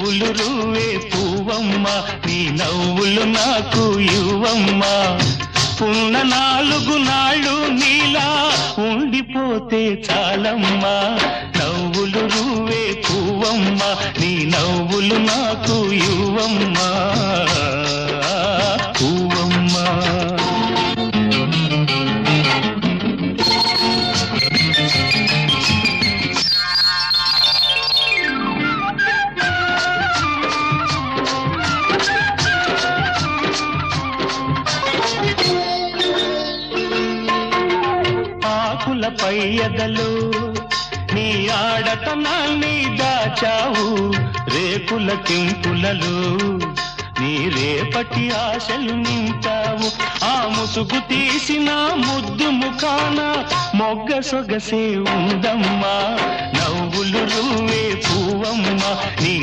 నవ్వులు రువే పూవమ్మ నీ నవ్వులు నాకు ఇవ్వమ్మ ఉన్న 4 నాళ్ళు నీలా ఉండిపోతే చాలమ్మా నవ్వులు రువే పూవమ్మ నీ నవ్వులు నాకు ఇవ్వమ్మా పూవమ్మ ఆకులపై ఎదలు నీ ఆడతనాన్ని దాచావు రేకుల కింపులలో నీ రేపటి ఆశలు నింపావు ఆ ముసుగు తీసిన ముద్దు ముఖాన మొగ్గ సొగసే ఉందమ్మా నవ్వులు రువే పూవమ్మ నీ